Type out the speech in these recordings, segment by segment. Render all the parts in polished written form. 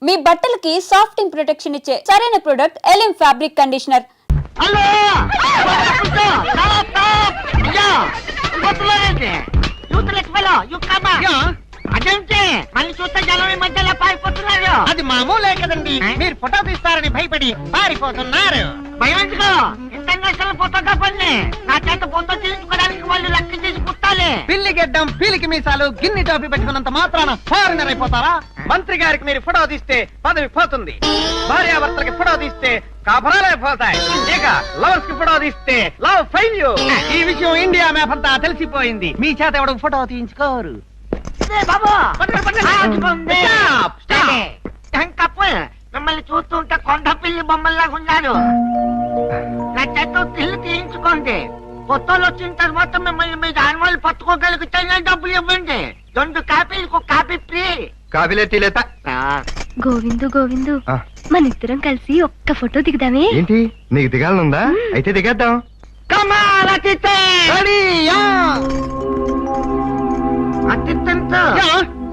మీ బట్టలకి సాఫ్టింగ్ ప్రొటెక్షన్ ఇచ్చే సరైన ప్రొడక్ట్ ఎలిమ్ ఫ్యాబ్రిక్ కండిషనర్. హలో అదేంటి మళ్ళీ చూస్తే జనం ఈ మధ్యలో పారిపోతున్నారు. అది మామూలే కదండి, మీరు ఫోటో తీస్తారని భయపడి పారిపోతున్నారు. భయం ఎందుకు? ఇంటర్నేషనల్ ఫోటోగ్రాఫర్ని నా చేత ఫోటో తీసుకోవడానికి వాళ్ళు లెక్క చేసి పుట్టాలి. పిల్లి గెడ్డం పీలికి మీసాలు గిన్ని టోపీ పెట్టుకున్నంత మాత్రాన ఫారినర్ అయిపోతారా? మంత్రి గారికి మీరు ఫోటో తీస్తే పదవి పోతుంది, భార్యాభర్తలకి ఫోటో తీస్తే కాపురాలే పోతాయి, ఇక లవర్స్ కి ఫోటో తీస్తే లవ్ ఫెయిల్యూర్. ఈ విషయం ఇండియా మ్యాప్ అంతా తెలిసిపోయింది. మీ చేత ఎవడు ఫోటో తీయించుకోరు. మిమ్మల్ని చూస్తుంటే కొండ పిల్లి బొమ్మల్లాగా ఉన్నారు. నా చేత ఇల్లు తీయించుకోండి. ఫోటోలు వచ్చిన తర్వాత మిమ్మల్ని మీ దానివాళ్ళు పట్టుకోగలిగితే డబ్బులు ఇవ్వండి. 2 కాపీలకు కాపీ ఫ్రీ. కాఫీలే టీలేత. గోవిందు గోవిందు, మన ఇద్దరం కలిసి ఒక్క ఫోటో దిగుదామే? ఏంటి నీకు దిగాలనుందా? అయితే దిగేద్దాం.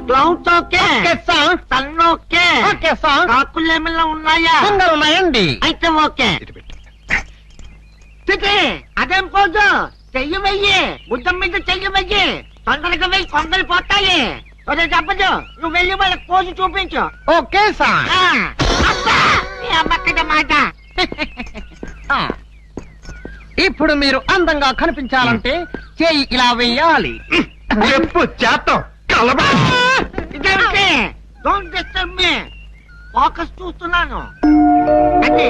క్లౌడ్స్ ఓకే, సన్ ఓకే, కాకులు ఏమైనా ఉన్నాయా? ఉన్నాయండి. అయితే ఓకే. అదేం పోదు, చెయ్యి వెయ్యి, బుద్ధం మీద చెయ్యి వెయ్యి. తొందరగా వెయ్యి, కొందరు పోతాయి. చెప్పదు, నువ్వు వెళ్ళి వాళ్ళకి పోసి చూపించు. Okay sir. అమ్మక్కడ మాట. ఇప్పుడు మీరు అందంగా కనిపించాలంటే చేయి ఇలా వెయ్యాలి. చెప్పు చేస్తాం. ఇదేమిటి? Don't disturb me. ఫోకస్ చూస్తున్నాను. అంటే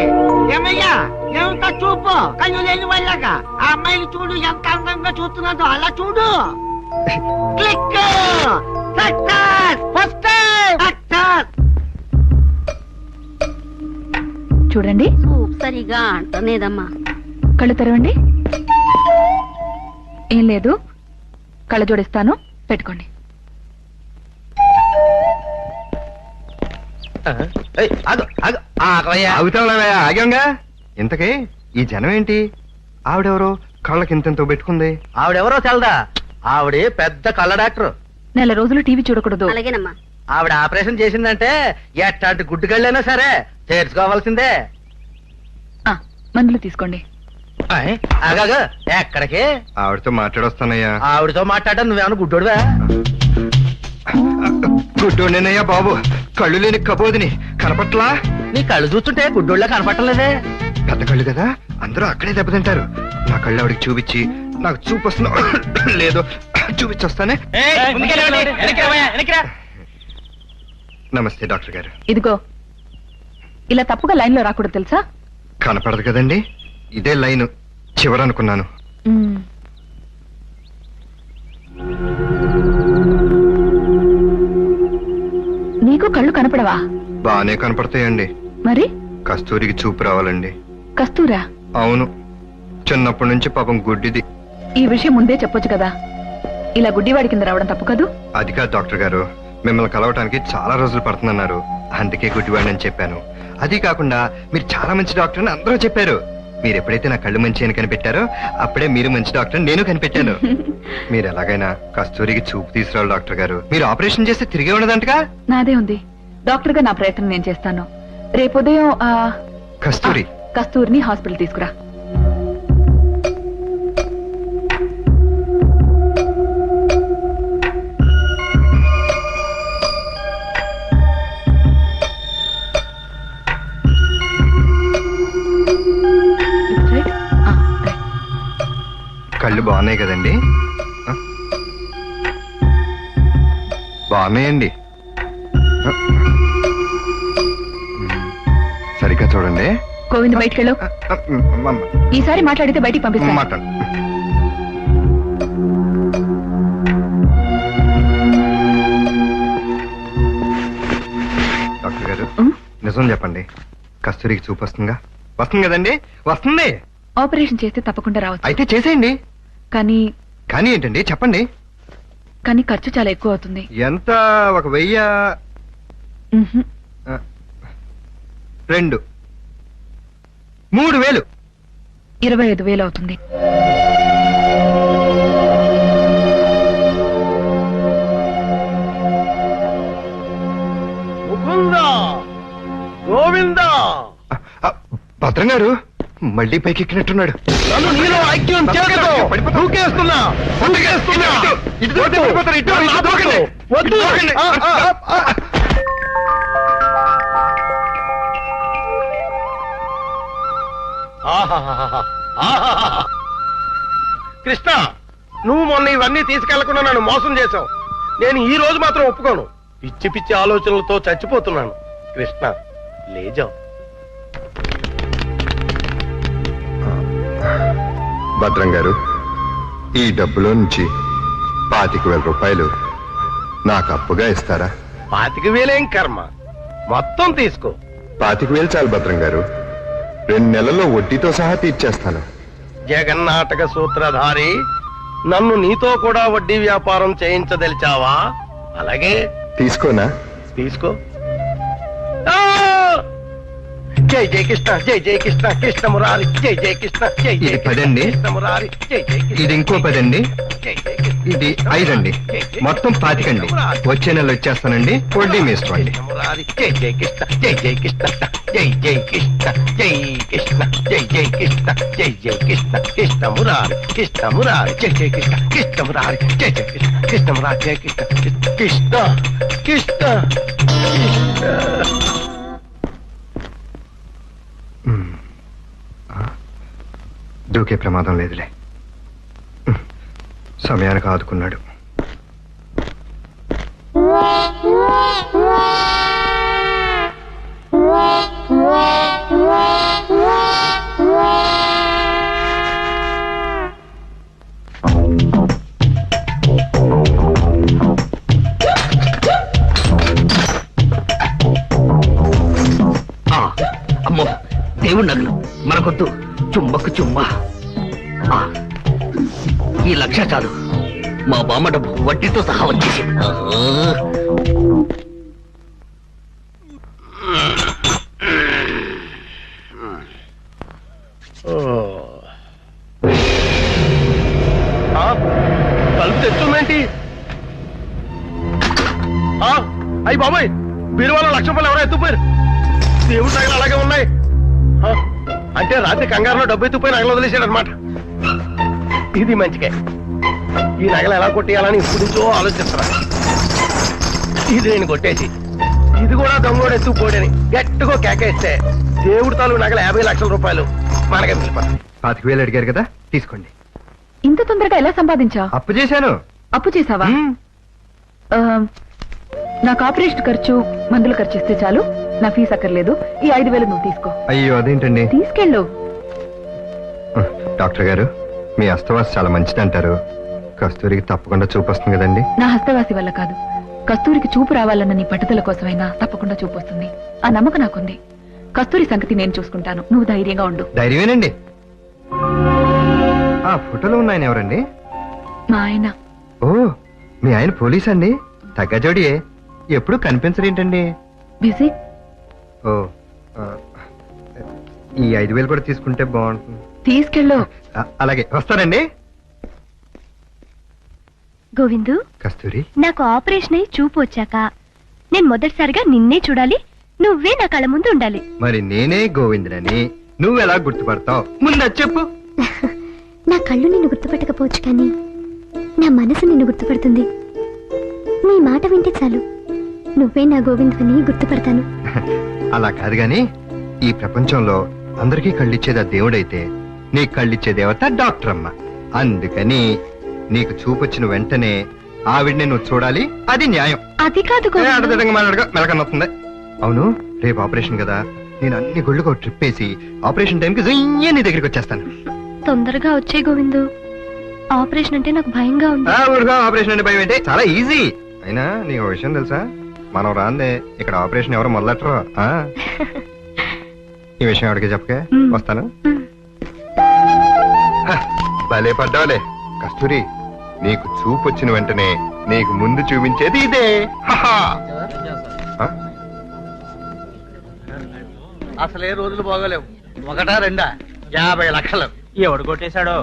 ఏమయ్యా, ఏమిటా చూపు? కళ్ళు లేని వాళ్ళగా ఆ అమ్మాయిని చూడు, ఎంత అందంగా చూస్తున్నాదో అలా చూడు. క్లిక్. సక్సెస్. First success. చూడండి, సరిగా అంటనేదమ్మా. కళ్ళు తెరవండి. ఏం లేదు, కళ్ళ జోడిస్తాను, పెట్టుకోండి. అవుతావులవయ్యా, ఆగాంగా. ఇంతకీ ఈ జనం ఏంటి? ఆవిడెవరో కళ్ళకి ఇంతెంతో పెట్టుకుంది. ఆవిడెవరో తెలదా? ఆవిడ పెద్ద కళ్ళ డాక్టర్. నెల రోజులు టీవీ చూడకూడదు. అలాగేనమ్మా. ఆవిడ ఆపరేషన్ చేసిందంటే ఎట్లాంటి గుడ్డు కళ్ళైనా సరే చేర్చుకోవాల్సిందే. మందులు తీసుకోండి. ఆగాగా, ఎక్కడికి? ఆవిడతో మాట్లాడొస్తానయ్యా. ఆవిడతో మాట్లాడడం నువ్వేమన్నా గుడ్డోడువా? గుడ్డోనేనయ్యా బాబు, కళ్ళు లేని కబోదిని. కనపట్లా? నీ కళ్ళు చూస్తుంటే గుడ్డోళ్ళ కనపట్టలేదే. పెద్ద కళ్ళు కదా, అందరూ అక్కడే దెబ్బతింటారు. నా కళ్ళు ఆవిడికి చూపించి నాకు చూపు వస్తున్నా లేదో చూపించొస్తానే. నమస్తే డాక్టర్ గారు. ఇదిగో, ఇలా తప్పుగా లైన్ లో రాకూడదు తెలుసా? కనపడదు కదండి, ఇదే లైన్ చివరనుకున్నాను. నీకు కళ్ళు కనపడవా? బానే కనపడతాయండి. మరి కస్తూరికి చూపు రావాలండి. కస్తూరా? అవును, చిన్నప్పటి నుంచి పాపం గుడ్డిది. ఈ విషయం ముందే చెప్పొచ్చు కదా. ఇలా గుడ్డివాడి కింద రావడం తప్పు కాదు. అది కాదు డాక్టర్ గారు, మిమ్మల్ని కలవటానికి చాలా రోజులు పడుతుందన్నారు, అందుకే గుడ్డివాడిని అని చెప్పాను. అది కాకుండా మీరు చాలా మంచి డాక్టర్ అని అందరూ చెప్పారు. మీరు ఎప్పుడైతే నా కళ్ళు మంచి అని కనిపెట్టారో అప్పుడే మీరు మంచి డాక్టర్ నేను కనిపెట్టాను. మీరు ఎలాగైనా కస్తూరికి చూపు తీసుకురావాలి డాక్టర్ గారు. మీరు ఆపరేషన్ చేస్తే తిరిగే ఉండదంటగా. నాదే ఉంది, డాక్టర్ గా నా ప్రయత్నం నేను చేస్తాను. రేపు ఉదయం కస్తూరిని హాస్పిటల్ తీసుకురా. కళ్ళు బాగున్నాయి కదండి? బాగున్నాయండి. సరిగ్గా చూడండి. గోవింద్ బయటకెళ్ళు. ఈసారి మాట్లాడితే బయటికి పంపిస్తాను. మాట్లాడు. డాక్టర్ గారు, నిజం చెప్పండి, కస్తూరికి చూపు వస్తుందిగా? వస్తుంది కదండి? వస్తుంది. ఆపరేషన్ చేస్తే తప్పకుండా రావచ్చు. అయితే చేసేయండి. కానీ కానీ ఏంటండి చెప్పండి. కానీ ఖర్చు చాలా ఎక్కువ అవుతుంది. ఎంత? 1000? 2 3000. 25,000 అవుతుంది. ముకుందా గోవిందా భద్రం గారు మళ్ళీ పైకి ఎక్కినట్టున్నాడు. నన్ను నీలో ఐక్యం చేయదు. దూకేస్తున్నా. వద్దు. కృష్ణ, నువ్వు మొన్న ఇవన్నీ తీసుకెళ్లకుండా నన్ను మోసం చేశావు. నేను ఈ రోజు మాత్రం ఒప్పుకోను. పిచ్చి పిచ్చి ఆలోచనలతో చచ్చిపోతున్నాను. కృష్ణ, లేజావు. భద్రం గారు, ఈ డబ్బులో నుంచి 25,000 రూపాయలు నాకు అప్పుగా ఇస్తారా? 25,000 కర్మ, మొత్తం తీసుకో. 25,000 చాలు భద్రం గారు. 2 నెలల్లో వడ్డీతో సహా తీర్చేస్తాను. జగన్నాటక సూత్రధారి, నన్ను నీతో కూడా వడ్డీ వ్యాపారం చేయించదలిచావా? అలాగే తీసుకోనా? తీసుకో. ఆ! జై జై కృష్ణ, జై జై కృష్ణ, కృష్ణ మురారి, జై జై కృష్ణ, జై జై ఇది 10 అండి. కృష్ణ మురారి, జై జై కృష్ణ. ఇది ఇంకో 10 అండి. జై జై కృష్ణ. ఇది 5 అండి. మొత్తం 25 అండి. వచ్చే నెల వచ్చేస్తానండి. వడ్డీ మీ ఇష్టం అండి. కృష్ణ మురారి, జై జై కృష్ణ, జై జై కృష్ణ, జై జై కృష్ణ, జై కృష్ణ, జై జై కృష్ణ, జై జై కృష్ణ, కృష్ణ మురారి, కృష్ణ మురారి, జై జై కృష్ణ, కృష్ణ మురారి, జై జై కృష్ణ, కృష్ణ మురారి, జై కృష్ణ, కృష్ణ కృష్ణ కృష్ణ. దూకే ప్రమాదం లేదులే. సమయానికి ఆదుకున్నాడు. అమ్మో, దేవుడి నగలు మనకొద్దు. చుమ్మకు చుమ్మా. ఈ 1,00,000 చాలు. మా బామ్మ డబ్బు వడ్డీతో సహా వచ్చేసి. తలుపు తెచ్చుందేంటి? అయ్యి బాబాయ్, బీరువాలో 1,00,000 రూపాయలు ఎవరో ఎత్తుపోయారు. దేవుడి నగలు అలాగే ఉన్నాయి. అంటే రాత్రి కంగారులో డబ్బు ఎత్తుపోయి నగలు వదిలేశాడు అనమాట. ఇది మంచిగా. ఈ నగలు ఎలా కొట్టేయాలని ఇప్పుడు నుంచో ఆలోచిస్తున్నా. ఇది నేను కొట్టేసి ఇది కూడా దొంగోడు ఎత్తుకుపోడని గట్టిగా కేకేస్తే దేవుడి తాలూ నగలు 50,00,000 రూపాయలు మనకే పిలిపారు. 25,000 అడిగారు కదా, తీసుకోండి. ఇంత తొందరగా ఎలా సంపాదించావు? అప్పు చేశాను. అప్పు చేసావా? నాకు ఆపరేషన్ ఖర్చు, మందులు ఖర్చు ఇస్తే చాలు. నా ఫీజు అక్కర్లేదు. ఈ 5,000 నువ్వు తీసుకో. అయ్యో, అదేంటండి? తీసుకెళ్ళు. డాక్టర్ గారు, మీ అస్తవాసి చాలా మంచిదంటారు. కస్తూరికి తప్పకుండా చూపు వస్తుంది కదండి? నా హస్తవాసి వల్ల కాదు, కస్తూరికి చూపు రావాలన్న నీ పట్టుదల కోసమైనా తప్పకుండా చూపు వస్తుంది. ఆ నమ్మకం నాకుంది. కస్తూరి సంగతి నేను చూసుకుంటాను. నువ్వు ధైర్యంగా ఉండు. ధైర్యమేనండి. ఆ ఫోటోలో ఉన్న ఆయన ఎవరండి? మా ఆయన. ఓ, మీ ఆయన పోలీస్ అండి? తగ్గ జోడియే. ఎప్పుడు కనిపించరేంటండి? బిజీ. ఓ, ఈ 5,000 కూడా తీసుకుంటే బాగుంటుంది. తీసుకెళ్ళు. అలాగే, వస్తానండి. గోవిందు, కస్తూరి, నాకు ఆపరేషన్ అయి చూపు వచ్చాక నేను మొదటిసారిగా నిన్నే చూడాలి. నువ్వే నా కళ్ళ ముందు ఉండాలి. మరి నేనే గోవిందునని నువ్వెలా గుర్తుపడతావు? ముందు చెప్పు. నా కళ్ళు నిన్ను గుర్తుపట్టకపోవచ్చు, కానీ నా మనసు నిన్ను గుర్తుపడుతుంది. నీ మాట వింటే చాలు, నువ్వే నా గోవిందుని గుర్తుపడతాను. అలా కాదు గాని, ఈ ప్రపంచంలో అందరికీ కళ్ళిచ్చేది ఆ దేవుడైతే నీకు కళ్ళిచ్చే దేవత డాక్టర్ అమ్మ. అందుకని నీకు చూపొచ్చిన వెంటనే ఆవిడని నువ్వు చూడాలి. అది న్యాయం. అది కాదు గోవిందు. మెలకనొస్తుంది. అవును, రేపు ఆపరేషన్ కదా, నేను అన్ని గుళ్ళకు ట్రిప్ వేసి ఆపరేషన్ టైంకి జయ్య నీ దగ్గరికి వచ్చేస్తాను. తొందరగా వచ్చే గోవిందు. ఆపరేషన్ అంటే నాకు భయంగా ఉంది. ఆపరేషన్ అంటే భయం ఏంటి? చాలా ఈజీ. అయినా నీకు ఒక విషయం తెలుసా? మనం రాందే ఇక్కడ ఆపరేషన్ ఎవరు మొదలెట్టరు. ఈ విషయం ఎవరికి చెప్పకే. వస్తాను. భలే పడ్డావులే కస్తూరి. నీకు చూపు వచ్చిన వెంటనే నీకు ముందు చూపించేది ఇదే. అసలే రోజులు బాగోలేవు. 1, 2 50 లక్షలు. ఎవడు కొట్టేశాడో?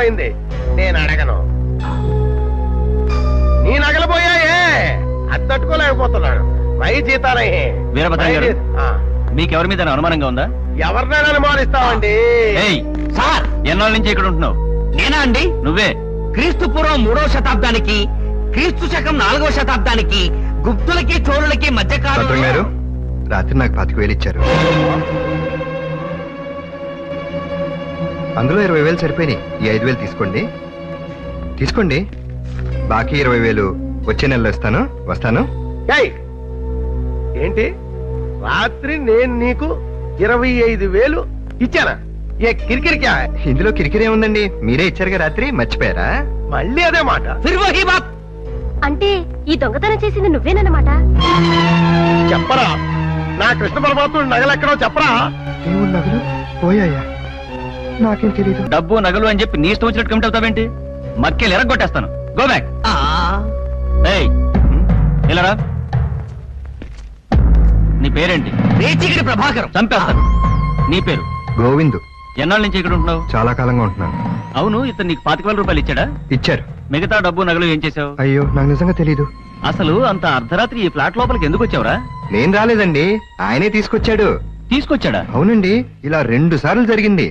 అర్థమైంది. నేను అడగను. నీ నగలు పోయాయే, అది తట్టుకోలేకపోతున్నాడు. పై జీతాలే. వీరభద్రం గారు, మీకెవరి మీద అనుమానంగా ఉందా? ఎవరినైనా అనుమానిస్తామండి. సార్, ఎన్నాళ్ళ నుంచి ఇక్కడ ఉంటున్నావు? నేనా అండి? నువ్వే. క్రీస్తు పూర్వం 3వ శతాబ్దానికి, క్రీస్తు శకం 4వ శతాబ్దానికి గుప్తులకి చోరులకి మధ్య భద్రం గారు, రాత్రి నాకు 25,000 ఇచ్చారు. అందులో 20,000 సరిపోయినాయి. ఈ 5,000 తీసుకోండి. తీసుకోండి. బాకీ 20,000 వచ్చే నెలలో ఇస్తాను. వస్తాను. ఏంటి, రాత్రి నేను నీకు 25,000 ఇచ్చానా? ఏ కిరికిరికా? ఇందులో కిరికిరి ఏముందండి? మీరే ఇచ్చారుగా రాత్రి, మర్చిపోయారా? మళ్ళీ అదే మాట. అంటే ఈ దొంగతనం చేసింది నువ్వేనన్నమాట? చెప్పరా, నా కృష్ణ పరమాత్ముడు నగలెక్కడో చెప్పరా. దేవుడు నగలు పోయాయా? నాకేం తెలీదు. డబ్బు నగలు అని చెప్పి నీ ఇష్టం వచ్చినట్టు కమిట్ అవుతావేంటి? మక్కేలు ఎరగొట్టేస్తాను. Go back. ఇలా నీ పేరేంటి? రేచిగిరి ప్రభాకరం. చంపేస్తాను. నీ పేరు? గోవిందు. ఎన్నాళ్ళ నుంచి ఇక్కడ ఉంటున్నావు? చాలా కాలంగా ఉంటున్నాను. అవును, ఇతను నీకు 25,000 రూపాయలు ఇచ్చాడా? ఇచ్చారు. మిగతా డబ్బు నగలు ఏం చేసావు? అయ్యో, నాకు నిజంగా తెలీదు. అసలు అంత అర్ధరాత్రి ఈ ఫ్లాట్ లోపలికి ఎందుకు వచ్చావురా? నేను రాలేదండి, ఆయనే తీసుకొచ్చాడు. తీసుకొచ్చాడా? అవునండి, ఇలా 2 సార్లు జరిగింది.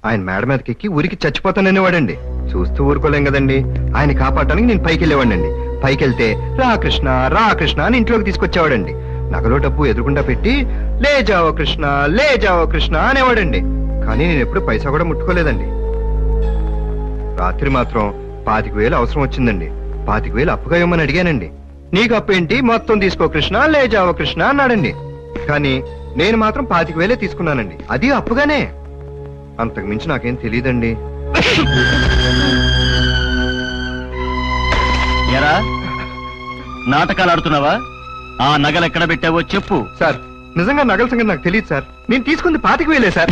ఆయన మేడ మీదకి ఎక్కి ఊరికి చచ్చిపోతాననేవాడండి. చూస్తూ ఊరుకోలేం కదండి. ఆయన కాపాడటానికి నేను పైకి వెళ్ళేవాడండి. పైకి వెళ్తే రాకృష్ణ రాకృష్ణ అని ఇంట్లోకి తీసుకొచ్చేవాడండి. నగలో డబ్బు ఎదురుకుండా పెట్టి లే జావో కృష్ణ లే జావో కృష్ణ అనేవాడండి. కానీ నేను ఎప్పుడు పైసా కూడా ముట్టుకోలేదండి. రాత్రి మాత్రం 25,000 అవసరం వచ్చిందండి. 25,000 అప్పుగా ఇవ్వమని అడిగానండి. నీకు అప్పు ఏంటి, మొత్తం తీసుకో కృష్ణ లే జావో కృష్ణ అన్నాడండి. కానీ నేను మాత్రం 25,000 తీసుకున్నానండి, అది అప్పుగానే. అంతకు మించి నాకేం తెలియదండి. ఎరా, నాటకాలు ఆడుతున్నావా? ఆ నగలు ఎక్కడ పెట్టావో చెప్పు. సార్, నిజంగా నగల సంగతి నాకు తెలియదు సార్. నేను తీసుకుంది 25,000 సార్.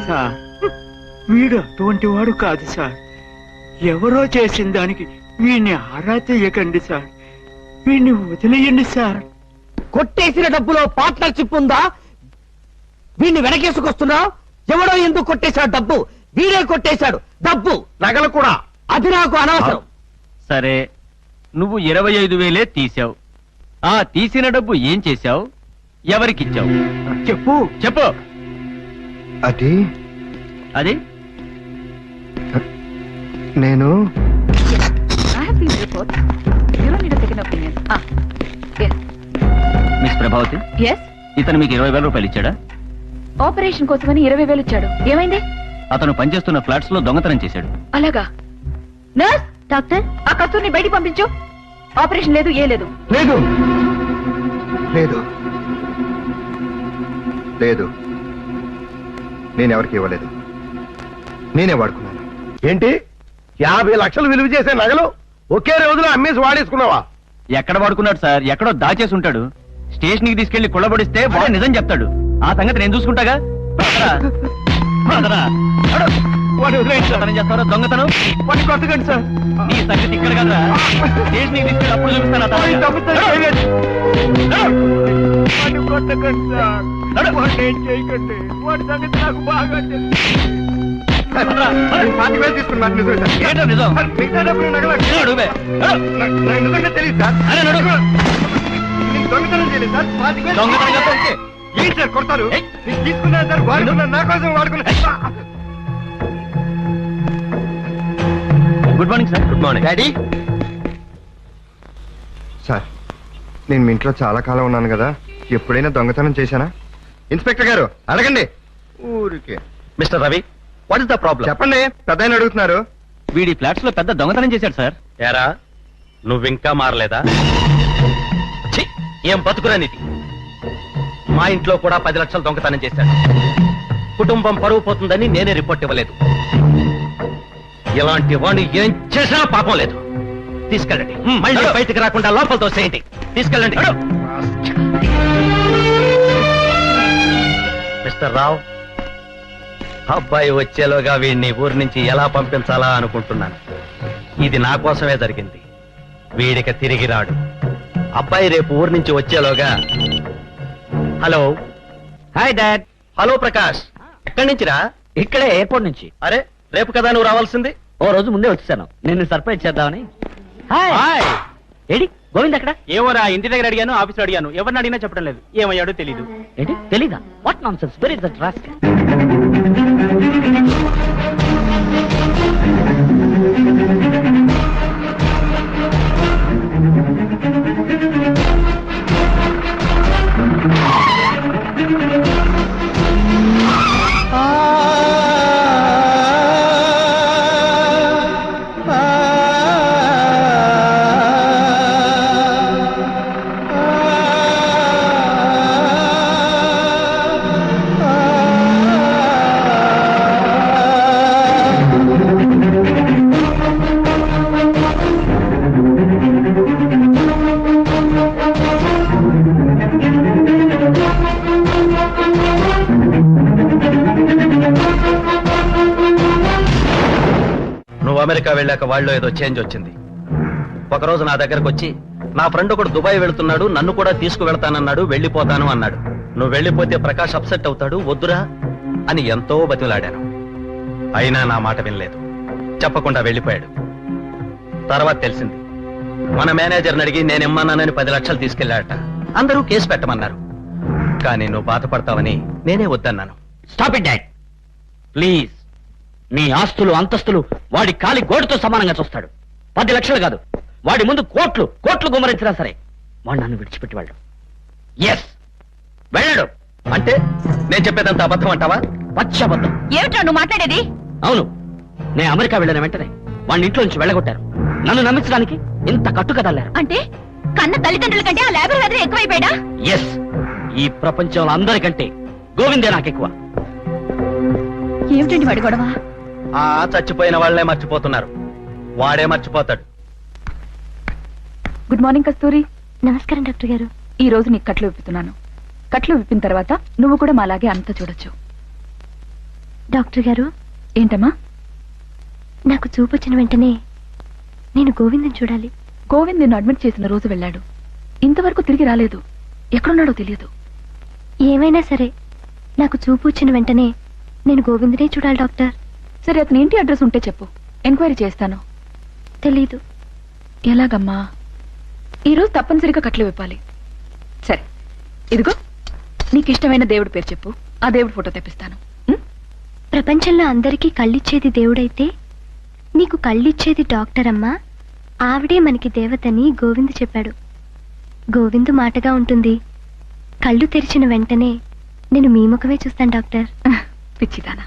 సార్, వీడు అటువంటి వాడు కాదు సార్. ఎవరో చేసిన దానికి వీడిని ఆరా తీయకండి సార్. వీడిని వదిలేయండి సార్. కొట్టేసిన డబ్బులో పార్ట్నర్షిప్ ఉందా? వీడిని వెనకేసుకొస్తున్నావు. ఎవడో ఎందుకు కొట్టేశాడు డబ్బు? వీడే కొట్టేశాడు డబ్బు, నగలు కూడా. అది నాకు అనవసరం. సరే, నువ్వు 25,000 తీసావు. ఆ తీసిన డబ్బు ఏం చేశావు? ఎవరికిచ్చావు? చెప్పు. చెప్పు. అది అది నేను మిస్ ప్రభావతి, ఇతను మీకు 20,000 రూపాయలు ఇచ్చాడా? ఆపరేషన్ కోసమని 20,000 ఇచ్చాడు. ఏమైంది? అతను పనిచేస్తున్న ఫ్లాట్స్ లో దొంగతనం చేశాడు. అలాగా? నర్స్, డాక్టర్, ఆ కస్తూరిని బయటికి పంపించు. ఆపరేషన్ లేదు, ఏ లేదు. లేదు లేదు లేదు, నేనెవరికి ఇవ్వలేదు. నేనే వాడుకున్నాను. ఏంటి, 50 లక్షలు విలువ చేసే నగలు ఒకే రోజులో అమ్మేసి వాడేసుకున్నావా? ఎక్కడ వాడుకున్నాడు సార్? ఎక్కడో దాచేసి ఉంటాడు. స్టేషన్ కి తీసుకెళ్లి కుళ్ళబడిస్తే వాడు నిజం చెప్తాడు. ఆ సంగతి నేను చూసుకుంటాగా. చేస్తారా దొంగతనం? వాడిని కొట్టకండి సార్. నీ సంగతి ఇక్కడ కదా, స్టేషన్ కి తీసుకెళ్ళి అప్పుడు చూపిస్తాను. వాడిని కొట్టకండి సార్. వాడిని ఏం చేయకండి. వాడి సంగతి నాకు బాగా తెలుసు. 25,000 తీసుకున్నాను, నిజమే సార్. ఏంటో నిజం? సార్, మిగతా డబ్బులు నగలు అడుగుబే. నాకు నిజంగా తెలియదు సార్. నేను దొంగతనం చేయలేదు సార్. 25,000 దొంగతనం చేస్తే ఏంటి సార్ కొడతారు? నేను తీసుకున్నాను సార్, వాడుకున్నాను, నా కోసం వాడుకున్నాను. Good morning sir. Good morning daddy. Sir, నేను మీ ఇంట్లో చాలా కాలం ఉన్నాను కదా, ఎప్పుడైనా దొంగతనం చేశానా? ఇన్స్పెక్టర్ గారు అడగండి. ఊరికే. Mister Ravi, what is the problem? చెప్పండి, పెద్దాయన అడుగుతున్నారు. వీడి ఫ్లాట్స్ లో పెద్ద దొంగతనం చేశాడు సార్. ఏరా, నువ్వింకా మారలేదా? ఛీ, ఏం బతుకురా నీది. మా ఇంట్లో కూడా 10 లక్షలు దొంగతనం చేశాడు. కుటుంబం పరువు పోతుందని నేనే రిపోర్ట్ ఇవ్వలేదు. ఇలాంటి వాడిని ఏం చేసినా పాపం లేదు. తీసుకెళ్ళండి. మళ్ళీ బయటికి రాకుండా లోపల తోసేయండి. తీసుకెళ్ళండి. మిస్టర్ రావు, అబ్బాయి వచ్చేలోగా వీడిని ఊరి నుంచి ఎలా పంపించాలా అనుకుంటున్నాను. ఇది నా కోసమే జరిగింది. వీడికి తిరిగి రాడు. అబ్బాయి రేపు ఊరి నుంచి వచ్చేలోగా. Hello. Hi dad. Hello Prakash. ఎక్కడి నుంచిరా? ఇక్కడే ఎయిర్పోర్ట్ నుంచి. అరే రేపు కదా నువ్వు రావాల్సింది. ఓ రోజు ముందే వచ్చేసాను. నేను సర్ప్రైజ్ చేద్దామని. హాయ్. ఏడి గోవింద్ అక్కడ? ఏమోరా, ఇంటి దగ్గర అడిగాను, ఆఫీస్లో అడిగాను, ఎవరిని అడిగినా చెప్పడం లేదు. ఏమయ్యాడో తెలీదు. ఏంటి తెలీదా? What nonsense, very that rascal. America వెళ్ళాక వాళ్ళు ఏదో చేంజ్ వచ్చింది. ఒకరోజు నా దగ్గరకు వచ్చి, నా ఫ్రెండ్ ఒకడు దుబాయ్ వెళుతున్నాడు, నన్ను కూడా తీసుకువెళ్తానన్నాడు, వెళ్ళిపోతాను అన్నాడు. నువ్వు వెళ్ళిపోతే ప్రకాష్ అప్సెట్ అవుతాడు, వద్దురా అని ఎంతో బతిలాడాను. అయినా నా మాట వినలేదు, చెప్పకుండా వెళ్ళిపోయాడు. తర్వాత తెలిసింది, మన మేనేజర్ని అడిగి నేనిమ్మన్నానని 10 లక్షలు తీసుకెళ్లాడట. అందరూ కేసు పెట్టమన్నారు, కానీ నువ్వు బాధపడతావని నేనే వద్దన్నాను. Stop it dad please. నీ ఆస్తులు అంతస్తులు వాడి కాలి గోడుతో సమానంగా చూస్తాడు. 10 లక్షలు కాదు, వాడి ముందు కోట్లు కోట్లు గుమ్మరించినా సరే వాడు నన్ను విడిచిపెట్టి వెళ్ళడు. ఎస్, వెళ్ళడు. అంటే నేను చెప్పేదంత అబద్ధం అంటావా? పచ్చబద్ధం. ఏమిటా నువ్వు మాట్లాడేది? అవును, నేను అమెరికా వెళ్ళిన వెంటనే వాడిని ఇంట్లో నుంచి వెళ్ళగొట్టారు. నన్ను నమ్మించడానికి ఇంత కట్టుకదల్లారు. అంటే కన్న తల్లిదండ్రుల కంటే ఆ లేబర్ అదే ఎక్కువైపోయాడా? ఎస్, ఈ ప్రపంచంలో అందరికంటే గోవిందే నాకెక్కువ. ఏమిటండి వాడి గొడవ? ఆ చచ్చిపోయిన వాళ్లే మర్చిపోతున్నారు, వాడే మర్చిపోతాడు. గుడ్ మార్నింగ్ కస్తూరి. నమస్కారం డాక్టర్ గారు. ఈ రోజు నీకు కట్లు విప్పుతున్నాను. కట్లు విప్పిన తర్వాత నువ్వు కూడా మాలాగే అంతా చూడొచ్చు. డాక్టర్ గారు. ఏంటమ్మా? నాకు చూపు వచ్చిన వెంటనే నేను గోవిందని చూడాలి. గోవింద్ నిన్ను అడ్మిట్ చేసిన రోజు వెళ్ళాడు, ఇంతవరకు తిరిగి రాలేదు. ఎక్కడున్నాడో తెలియదు. ఏమైనా సరే నాకు చూపు వచ్చిన వెంటనే నేను గోవిందనే చూడాలి డాక్టర్. సరే, అతని ఇంటి అడ్రస్ ఉంటే చెప్పు, ఎంక్వైరీ చేస్తాను. తెలీదు. ఎలాగమ్మా? ఈరోజు తప్పనిసరిగా కట్లు విప్పాలి. సరే, ఇదిగో నీకు ఇష్టమైన దేవుడి పేరు చెప్పు, ఆ దేవుడి ఫోటో తెప్పిస్తాను. ప్రపంచంలో అందరికీ కళ్ళిచ్చేది దేవుడైతే నీకు కళ్ళిచ్చేది డాక్టర్ అమ్మా. ఆవిడే మనకి దేవతని గోవింద్ చెప్పాడు. గోవిందు మాటగా ఉంటుంది. కళ్ళు తెరిచిన వెంటనే నేను మీ ముఖమే చూస్తాను డాక్టర్. పిచ్చిదానా.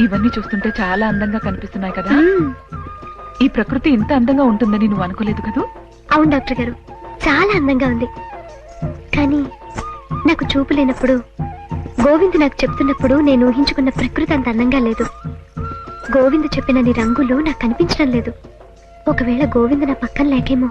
ఇవన్నీ చూస్తుంటే చాలా అందంగా కనిపిస్తున్నాయి కదా. ఈ ప్రకృతి ఇంత అందంగా ఉంటుందని నువ్వు అనుకోలేదు కదూ? అవును డాక్టర్ గారు, చాలా అందంగా ఉంది. కానీ నాకు చూపు లేనప్పుడు, గోవింద్ నాకు చెప్తున్నప్పుడు నేను ఊహించుకున్న ప్రకృతి అంత అందంగా లేదు. గోవింద్ చెప్పినన్ని రంగులు నాకు కనిపించడం లేదు. ఒకవేళ గోవింద్ నా పక్కన లేకేమో.